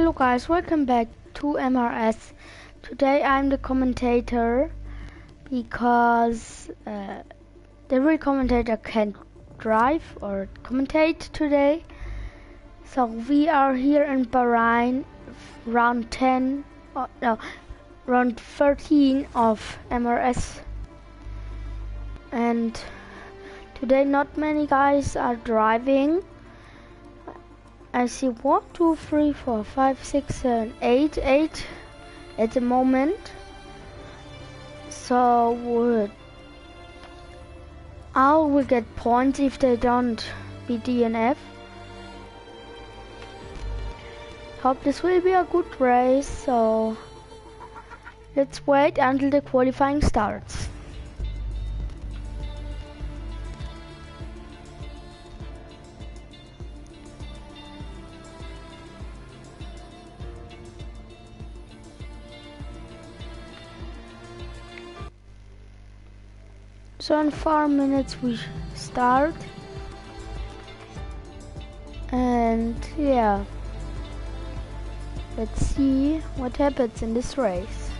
Hello guys, welcome back to MRS. Today I'm the commentator because the real commentator can't drive or commentate today. So we are here in Bahrain, round 13 of MRS. And today not many guys are driving. I see 1, 2, 3, 4, 5, 6, 7, 8 at the moment. So I will get points if they don't be DNF. Hope this will be a good race, so let's wait until the qualifying starts. So in 4 minutes we start, and yeah, let's see what happens in this race.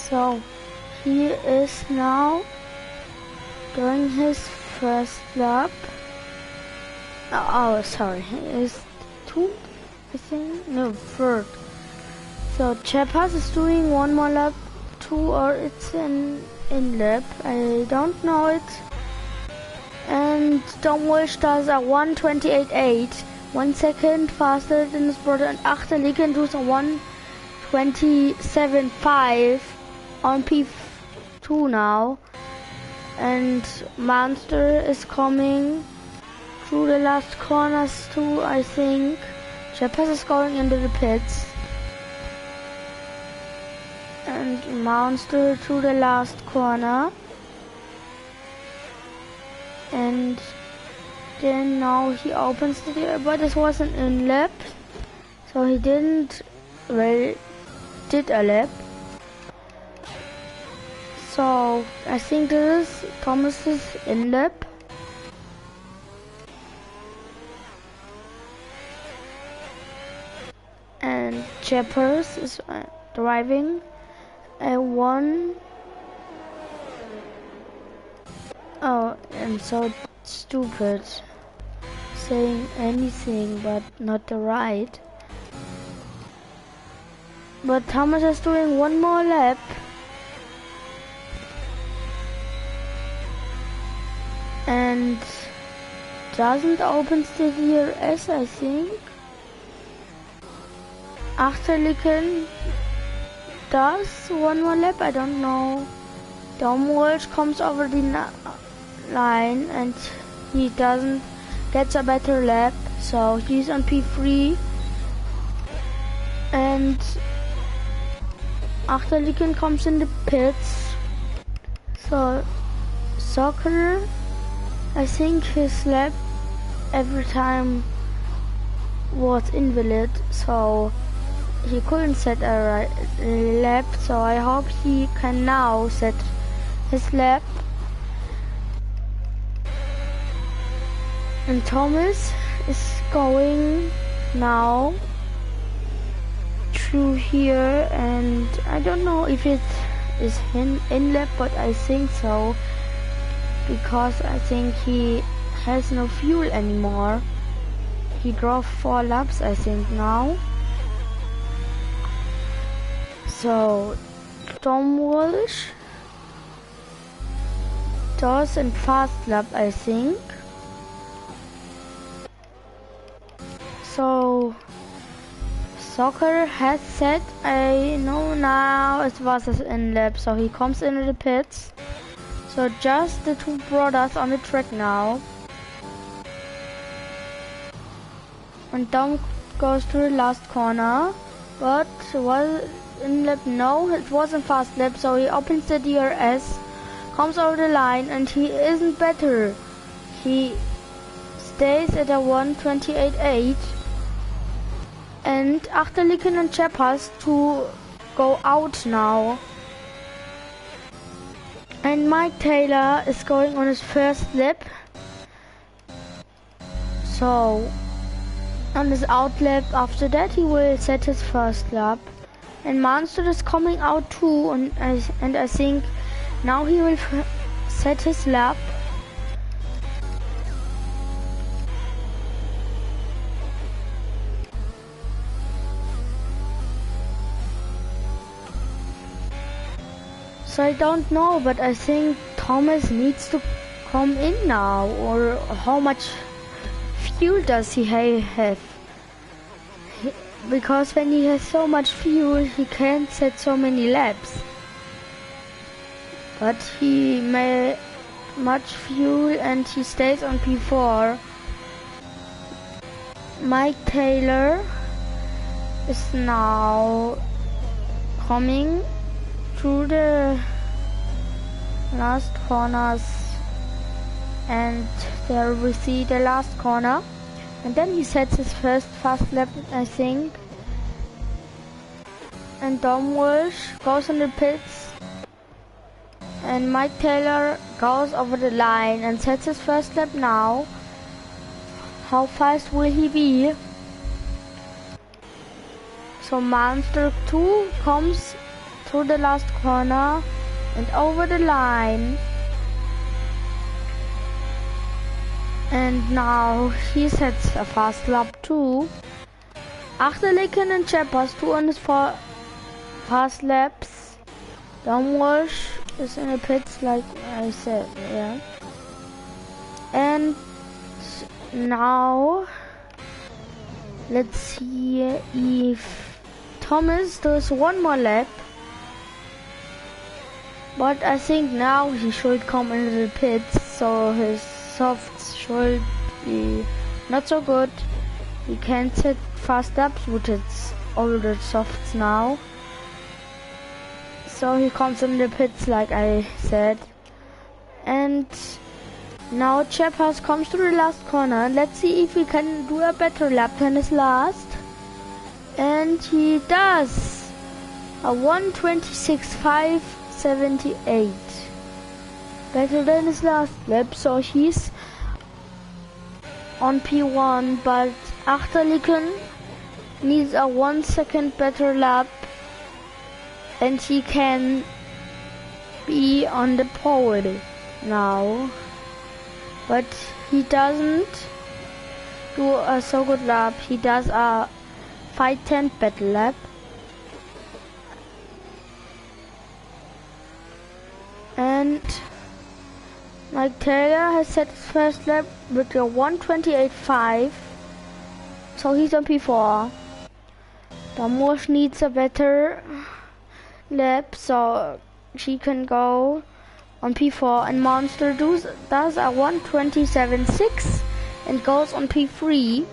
So he is now doing his first lap. Oh, sorry, he is two, I think, no, third. So Chepas is doing one more lap, two, or it's in lap, I don't know it. And Domwolch does a 1:28.8, 1 second faster than his brother, and Achterliken does a 1:27.5 on P2 now. And Monster is coming through the last corners too, I think. Chepas is going into the pits. And Monster through the last corner. And then now he opens the door, but this was an in lap. So he didn't, well, did a lap. So I think this is Thomas's in lap. And Chepas is driving a one. Oh, I'm so stupid saying anything but not the right. But Thomas is doing one more lap. And doesn't open the DRS, I think. Achterliken does one more lap, I don't know. Domwolch comes over the line and he doesn't get a better lap. So he's on P3. And Achterlichen comes in the pits. So Soccer, I think his lap every time was invalid, so he couldn't set a lap, so I hope he can now set his lap. And Thomas is going now through here, and I don't know if it is in lap, but I think so, because I think he has no fuel anymore. He drove 4 laps, I think, now. So Tom Walsh does in fast lap, I think. So Soccer has set a no, now it was in lap, so he comes into the pits. So just the 2 brothers on the track now. And Tom goes to the last corner, but was in lap, no, it wasn't fast lap, so he opens the DRS, comes over the line, and he isn't better. He stays at a 1:28.8, and Achterlichen and Chap has to go out now. And Mike Taylor is going on his first lap, so on his out lap after that he will set his first lap. And Monster is coming out too, and I think now he will set his lap. So I don't know, but I think Thomas needs to come in now, or how much fuel does he have? Because when he has so much fuel, he can't set so many laps. But he made much fuel and he stays on P4. Mike Taylor is now coming through the last corners, and there we see the last corner, and then he sets his first fast lap, I think. And Tom Walsh goes in the pits, and Mike Taylor goes over the line and sets his first lap now. How fast will he be? So Monster 2 comes through the last corner and over the line, and now he sets a fast lap too. Achterlichen and Chappers 2 on his fast laps. Tom Walsh is in the pits, like I said, yeah. And now let's see if Thomas does one more lap. But I think now he should come into the pits, so his softs should be not so good. He can't set fast laps with his older softs now. So he comes in the pits, like I said. And now Chaphouse comes to the last corner. Let's see if he can do a better lap than his last. And he does a 1:26.578. Better than his last lap, so he's on P1, but Achterlichen needs a 1 second better lap and he can be on the pole now. But he doesn't do a so good lap. He does a 5:10 better lap. And Mike Taylor has set his first lap with a 1:28.5, so he's on P4. Damosh needs a better lap, so she can go on P4, and Monster does a 1:27.6 and goes on P3.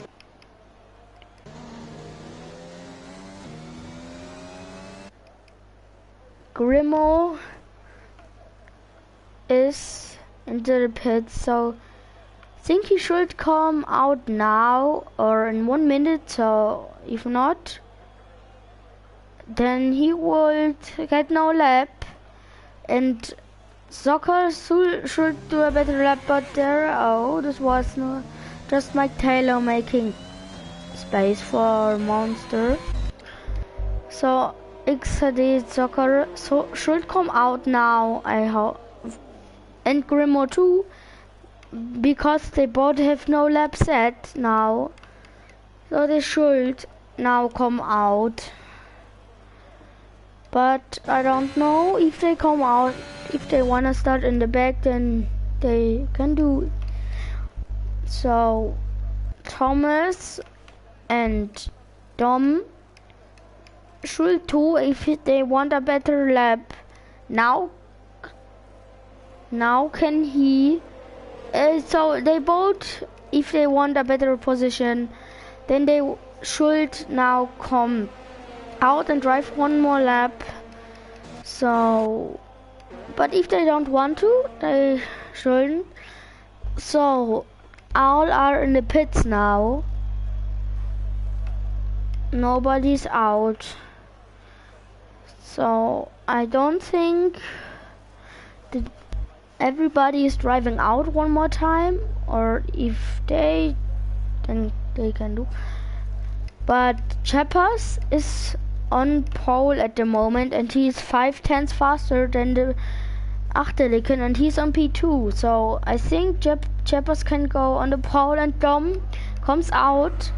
Grimo is into the pit, so I think he should come out now or in 1 minute, so if not, then he would get no lap, and Soccer should do a better lap, but there, oh, this was no, just Mike Taylor making space for Monster. So XD Soccer should come out now, I hope, and Grimo too, because they both have no lap set now, so they should now come out. But I don't know if they come out. If they wanna start in the back, then they can do it. So Thomas and Dom should too if they want a better lap. Now can he? So they both, if they want a better position, then they should now come out and drive 1 more lap. So, but if they don't want to, they shouldn't. So all are in the pits now. Nobody's out. So I don't think that everybody is driving out 1 more time, or if they, then they can do. But Chepas is on pole at the moment, and he's 5/10 faster than the Achterliken, and he's on P2. So I think Chepas can go on the pole, and Dom comes out,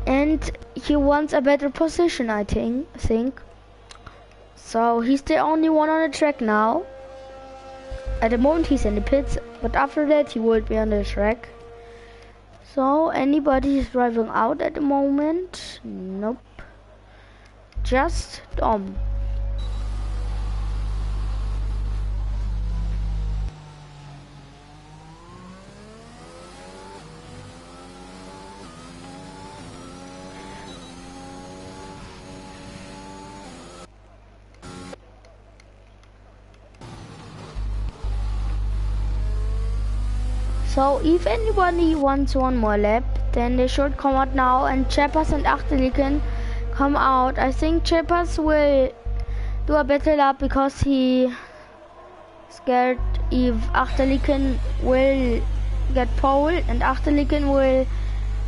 and he wants a better position, I think. So he's the only one on the track now. At the moment he's in the pits, but after that he will be on the track. So anybody is driving out at the moment? Nope. Just Dom. So if anybody wants 1 more lap, then they should come out now, and Chepas and Achterliken come out. I think Chepas will do a better lap because he scared if Achterliken will get pole, and Achterliken will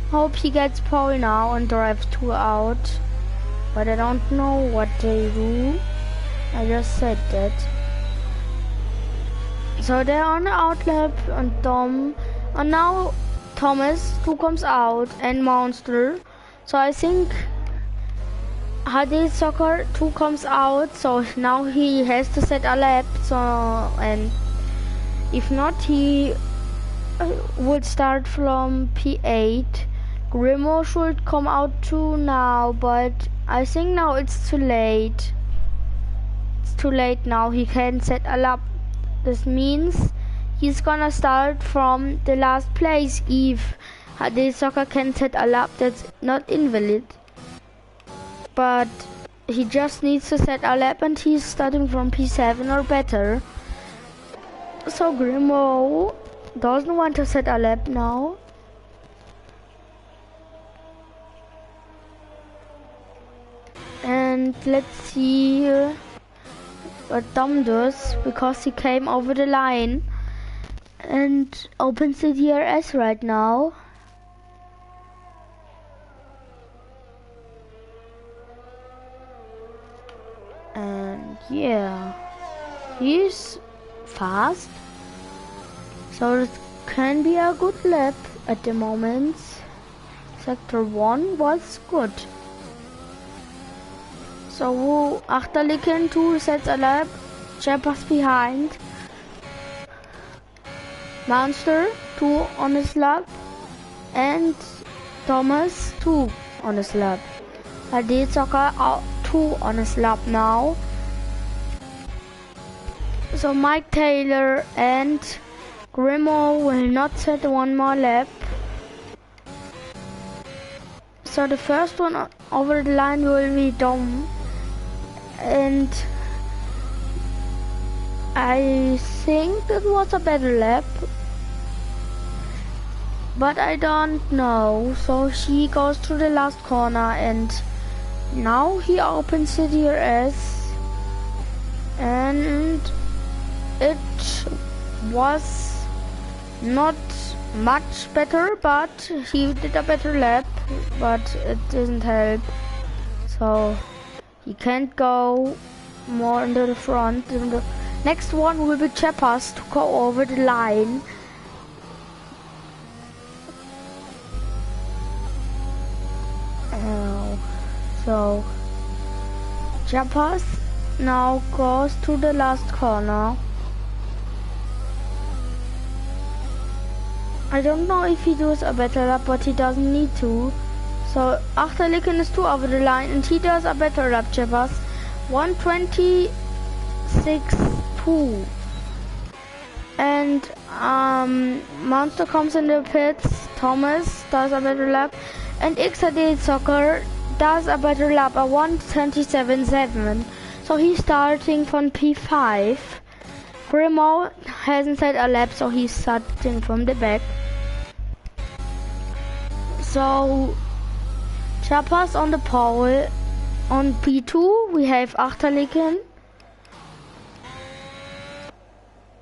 hope he gets pole now and drive 2 out. But I don't know what they do. I just said that. So they're on the out lap, and Dom, and now Thomas who comes out, and Monster. So I think HD Soccer 2 comes out, so now he has to set a lap, so, and if not he would start from P8. Grimo should come out too now, but I think now it's too late. It's too late now, he can set a lap. This means he's gonna start from the last place if HD Soccer can set a lap that's not invalid. But he just needs to set a lap, and he's starting from P7 or better. So Grimo doesn't want to set a lap now. And let's see what Dom does, because he came over the line and opens the DRS right now. And yeah, he's fast, so it can be a good lap at the moment. Sector 1 was good. So Achterliken 2 sets a lap, Chepas behind, Monster 2 on his lap, and Thomas 2 on his lap. HD Soccer 2 on his lap now. So Mike Taylor and Grimo will not set 1 more lap. So the first one over the line will be Dom, and I think that was a better lap, but I don't know. So she goes to the last corner, and now he opens the DRS, and it was not much better, but he did a better lap, but it didn't help. So he can't go more into the front. The next one will be Cheppas to go over the line. So Cheppas now goes to the last corner. I don't know if he does a better lap, but he doesn't need to. So Achterlicken is 2 over the line, and he does a better lap, Cheppas. 1:26.2. And Monster comes in the pits. Thomas does a better lap, and XAD Soccer does a better lap, a 1:27.7. So he's starting from P5. Grimo hasn't set a lap, so he's starting from the back. So Cheppas on the pole. On P2 we have Achterlicken.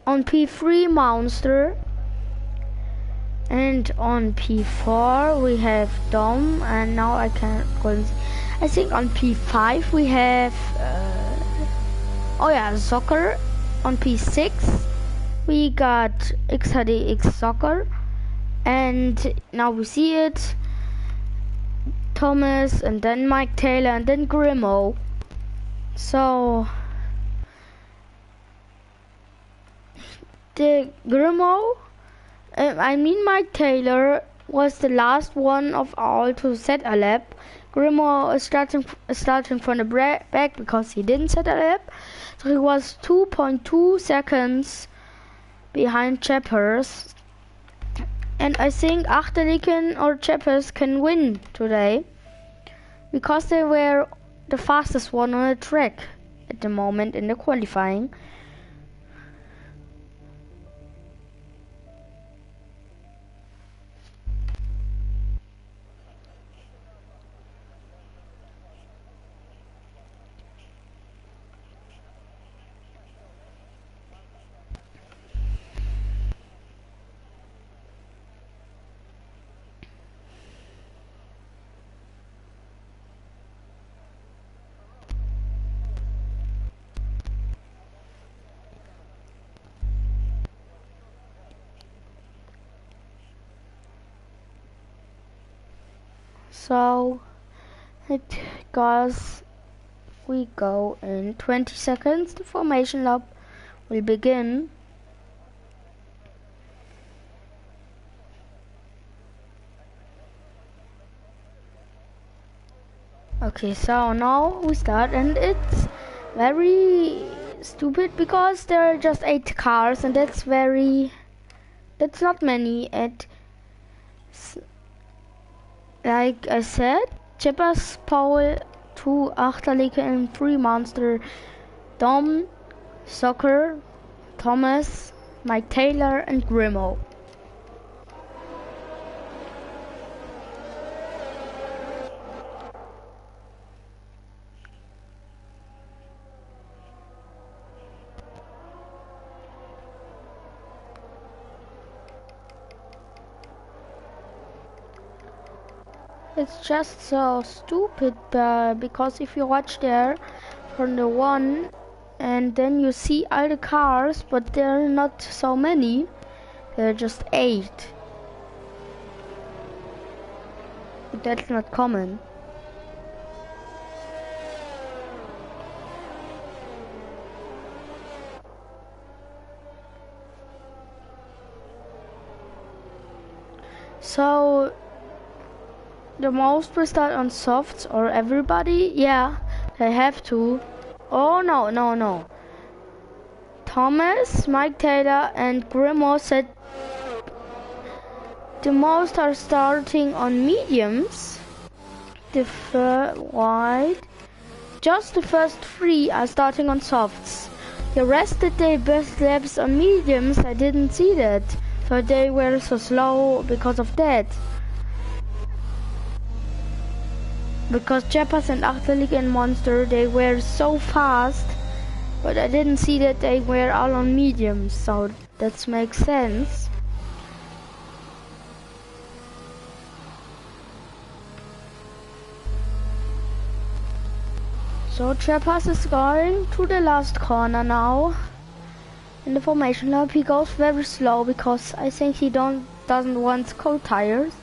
On P3 Monster. And on P4 we have Dom, and now I can't go and see. I think on P5 we have Soccer. On P6 we got XHDX Soccer, and now we see it, Thomas, and then Mike Taylor, and then Grimo. So the Grimo, Mike Taylor was the last one of all to set a lap. Grimo is starting from the back because he didn't set a lap. So he was 2.2 seconds behind Cheppas. And I think Achterlicken or Cheppas can win today, because they were the fastest one on the track at the moment in the qualifying. So it goes, we go in 20 seconds, the formation lap will begin. Okay, so now we start, and it's very stupid because there are just 8 cars, and that's not many. Like I said, Cheppas, Paul, 2 Achterlicken, and 3 Monster, Dom, Soccer, Thomas, Mike Taylor, and Grimo. It's just so stupid, because if you watch there from the 1, and then you see all the cars, but there are not so many, there are just 8. But that's not common. So the most will start on softs, or everybody? Yeah, they have to. Oh no. Thomas, Mike Taylor, and Grimo said the most are starting on mediums. Just the first 3 are starting on softs. The rest did their best laps on mediums. I didn't see that. So they were so slow because of that. Because Chappers and Achterlik and Monster, they were so fast. But I didn't see that they were all on mediums. So that makes sense. So Chappers is going to the last corner now. In the formation lap he goes very slow because I think he doesn't want cold tires.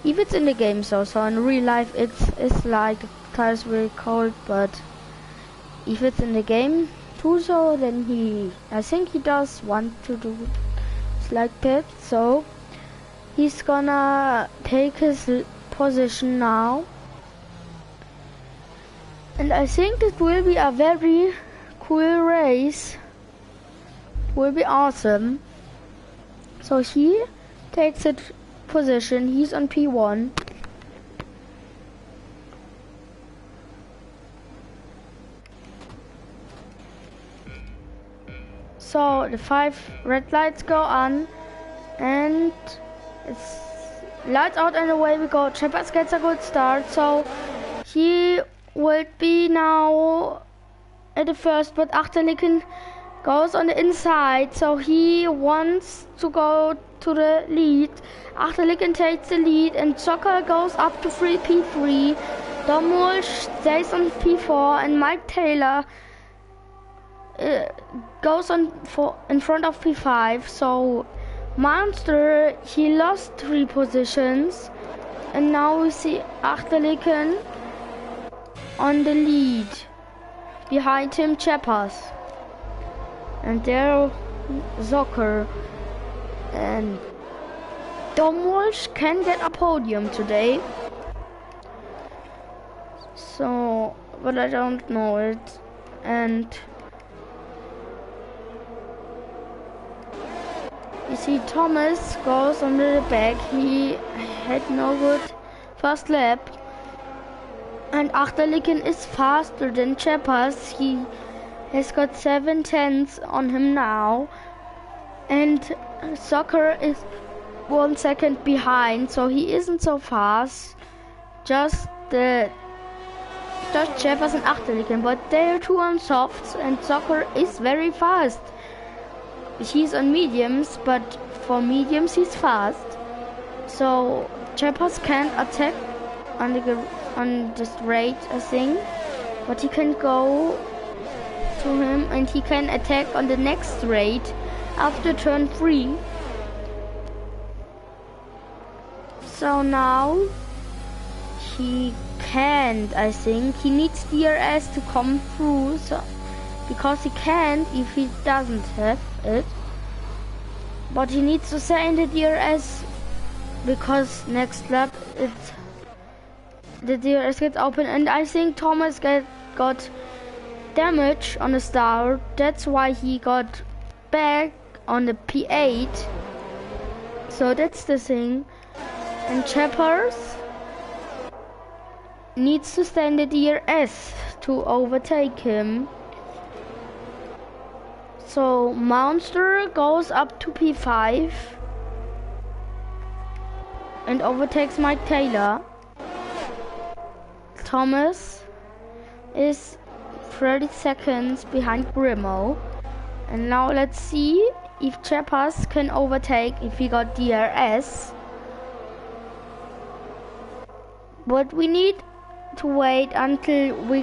If it's in the game so in real life it's like the tires very cold, but if it's in the game too so, then I think he does want to do it's like that. So he's gonna take his position now. And I think it will be a very cool race. Will be awesome. So he takes it position. He's on P1. So the 5 red lights go on, and it's lights out and away we go. Chappers gets a good start. So he will be now at the first, but Achterliken goes on the inside, so he wants to go to the lead. Achterliken takes the lead, and Soccer goes up to P3. Domwolf stays on P4, and Mike Taylor goes on in front of P5. So Monster, he lost 3 positions, and now we see Achterliken on the lead. Behind him Chappers, and there Soccer, and Domwolf can get a podium today. So, but I don't know it. And you see Thomas goes under the back. He had no good first lap. And Achterliken is faster than Chappers. He has got 7 tenths on him now. And Soccer is 1 second behind, so he isn't so fast. Just Chappers and Achterliken, but they're 2 on softs, and Soccer is very fast. He's on mediums, but for mediums he's fast. So Chappers can't attack on the straight, I think, but he can go to him and he can attack on the next straight after turn 3. So now he can't, I think. He needs DRS to come through, so because he can't if he doesn't have it. But he needs to stay in the DRS because next lap the DRS gets open, and I think Thomas got damage on the start. That's why he got back on the P8. So that's the thing. And Chappers needs to stay in the DRS to overtake him. So Monster goes up to P5 and overtakes Mike Taylor. Thomas is 30 seconds behind Grimo. And now let's see if Chappers can overtake if he got DRS. But we need to wait until we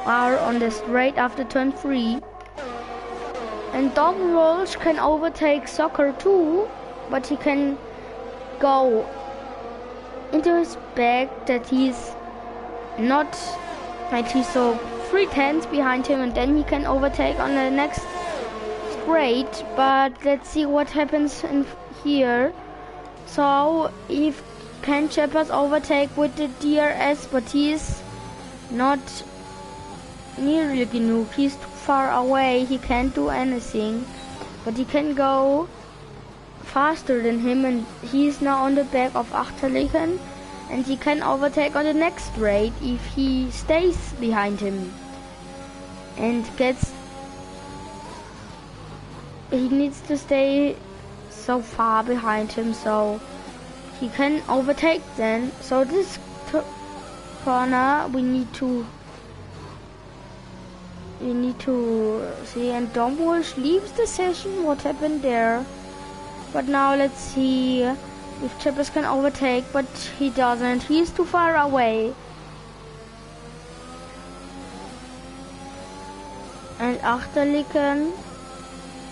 are on the straight after turn 3. And Dom Rolls can overtake Soccer too, but he can go into his back that he's so 3 tenths behind him, and then he can overtake on the next straight. But let's see what happens in here. So if can Chappers overtake with the DRS, but he's not nearly enough. He's too far away. He can't do anything, but he can go faster than him, and he's now on the back of Achterliken, and he can overtake on the next straight if he stays behind him and gets he needs to stay so far behind him so he can overtake then. So this corner we need to see, and Domwolf leaves the session. What happened there? But now let's see if Chippers can overtake, but he doesn't. He's too far away. And Achterlicken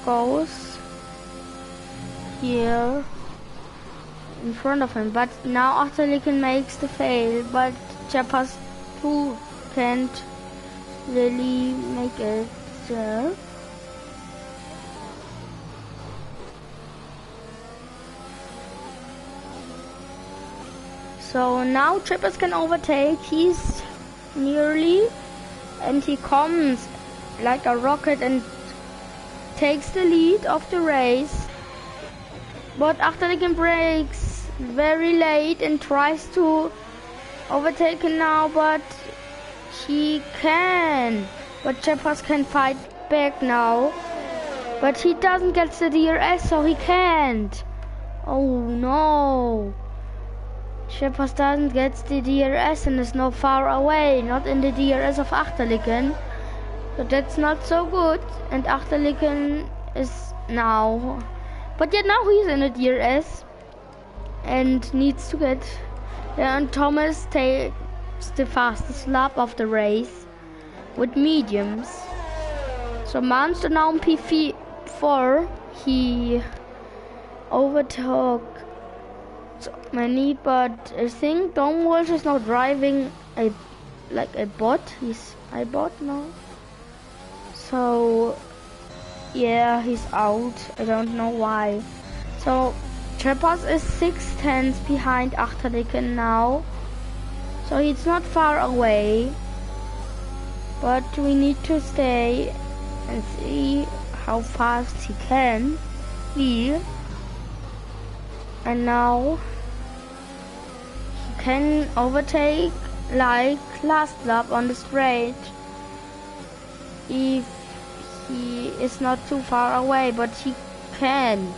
goes here in front of him, but now Achterlicken makes the fail, but Chippers too can't really make it there. So now Chippers can overtake. He's nearly, and he comes like a rocket and takes the lead of the race. But Achterlicken brakes very late and tries to overtake him now, but he can. But Chippers can fight back now. But he doesn't get the DRS, so he can't. Oh no. Chippers doesn't get the DRS and is now far away, not in the DRS of Achterlicken. So that's not so good. And Achterlicken is now, but yet now he's in the DRS and needs to get there. And Thomas takes the fastest lap of the race with mediums. So Monster now in P4. He overtook so many, but I think Domwolf is now driving a bot. He's a bot now. So yeah, he's out. I don't know why. So Chippers is 6/10 behind Achterlicken now. So he's not far away. But we need to stay and see how fast he can be. And now he can overtake like last lap on the straight if he is not too far away, but he can.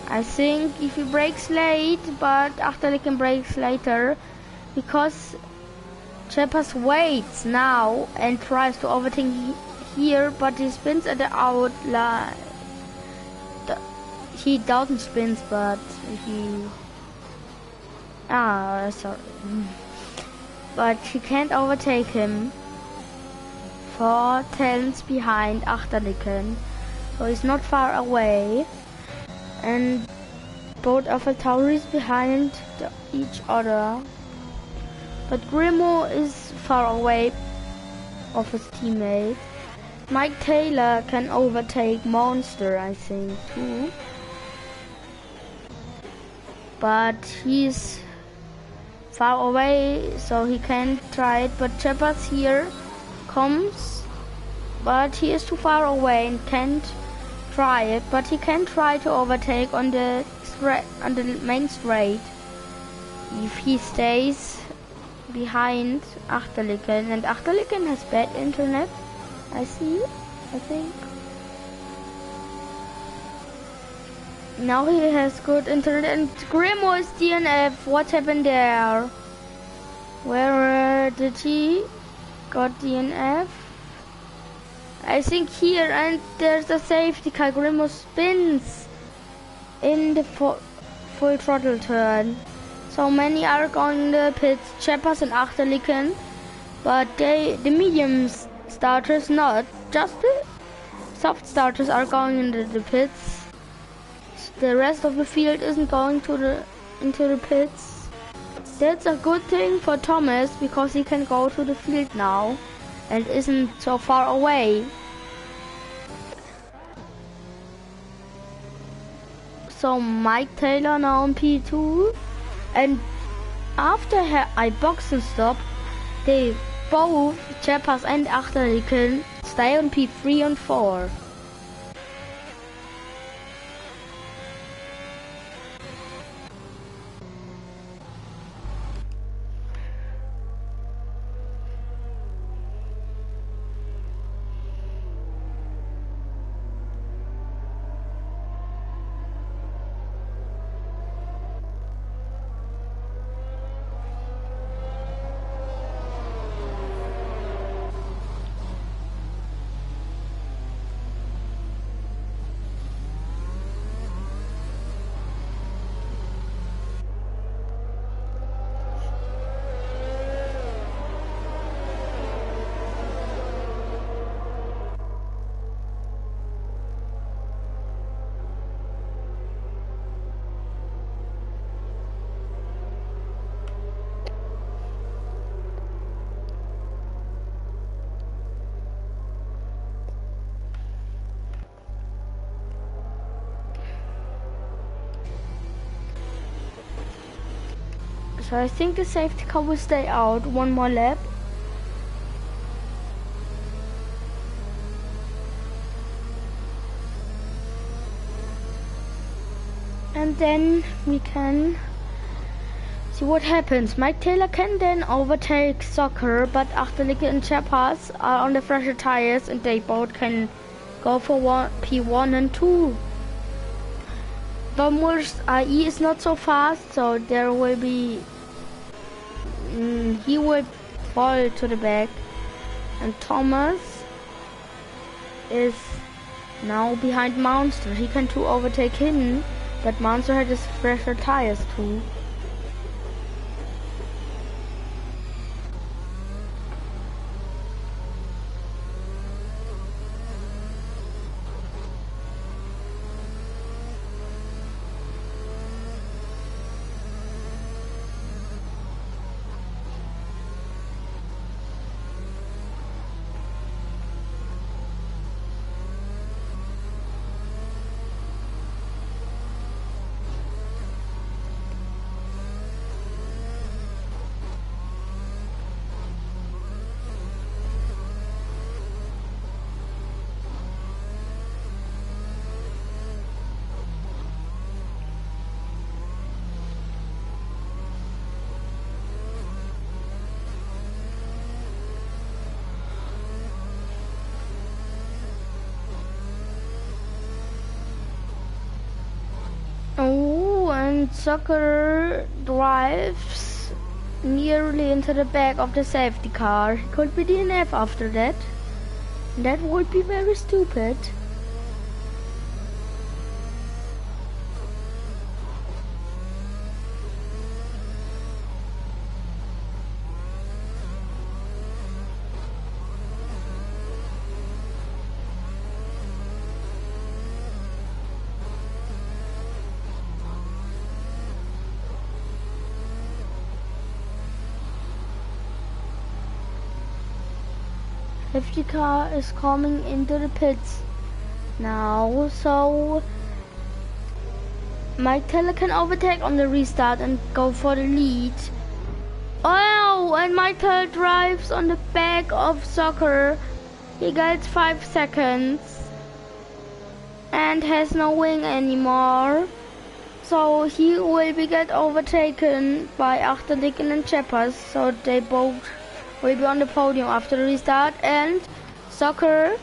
I think if he brakes late, but Achterlicken brakes later, because Chippers waits now and tries to overtake here, but he spins at the outline. He doesn't spins, but he sorry, but he can't overtake him. 4/10 behind Achterlicken, so he's not far away, and both of the Tauris behind each other. But Grimo is far away of his teammate. Mike Taylor can overtake Monster, I think, too. But he's far away, so he can't try it. But Chippers here comes, but he is too far away and can't try it. But he can try to overtake on the main straight if he stays behind Achterlicken, and Achterlicken has bad internet. I think. Now he has good internet, and Grimo is DNF. What happened there? Where did he got DNF? I think here, and there's a safety car. Grimo spins in the full throttle turn. So many are going in the pits, Chippers and Achterlicken, but the medium starters not. Just the soft starters are going into the pits. The rest of the field isn't going into the pits. That's a good thing for Thomas, because he can go to the field now and isn't so far away. So Mike Taylor now in P2, and after a boxing stop, they both, Chippers and Achterlicken, stay on P3 and 4. So I think the safety car will stay out one more lap. And then we can see what happens. Mike Taylor can then overtake Soccer, but Achterlicke and Chapaz are on the fresher tires and they both can go for P1 and 2. Domwur's IE is not so fast, so there will be... he will fall to the back. And Thomas is now behind Monster. He can too overtake him, but Monster had his fresher tires too. Oh, and Soccer drives nearly into the back of the safety car. He could be DNF after that. That would be very stupid. Safety car is coming into the pits now, so Mike Taylor can overtake on the restart and go for the lead. Oh, and Mike Taylor drives on the back of Soccer. He gets 5 seconds and has no wing anymore, so he will get overtaken by Achterlicke and Chapaz, so they both will be on the podium after the restart. And Soccer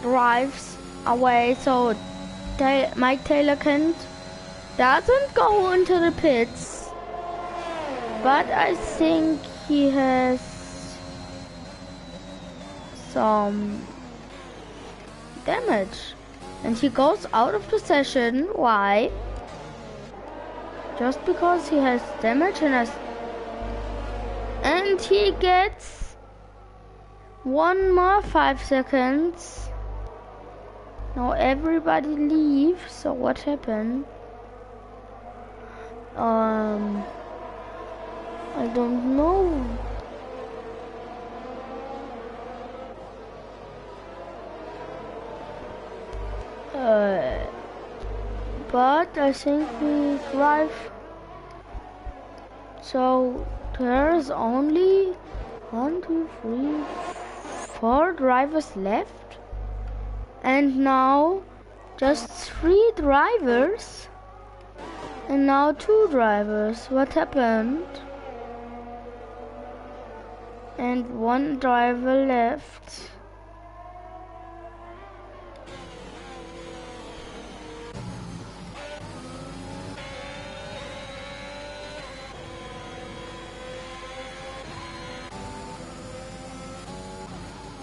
drives away, so Mike Taylor doesn't go into the pits, but I think he has some damage and he goes out of the session. Why? Just because he has damage and he gets one more 5 seconds. Now everybody leaves. So what happened? I don't know. But I think we drive. So there's only 1, 2, 3, 4 drivers left, and now just 3 drivers, and now 2 drivers. What happened? And 1 driver left.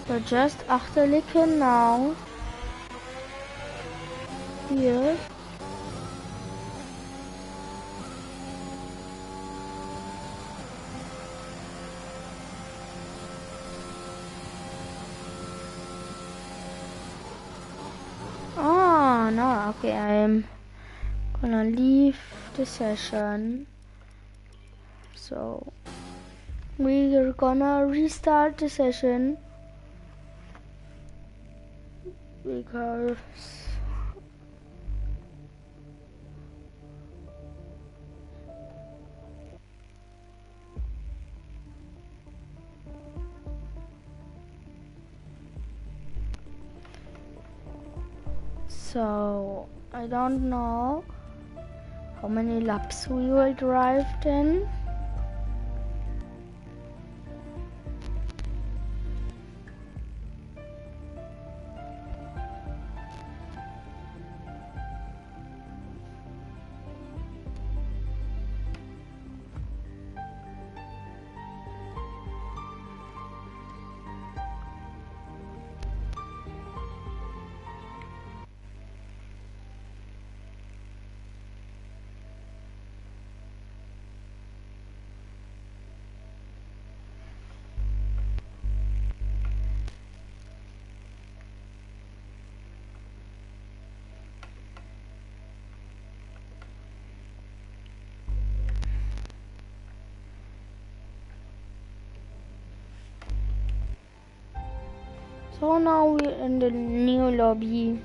So just Achterlicke now. Here. Oh no, okay, I'm gonna leave the session. So we're gonna restart the session because So I don't know how many laps we will drive then. So now we're in the new lobby.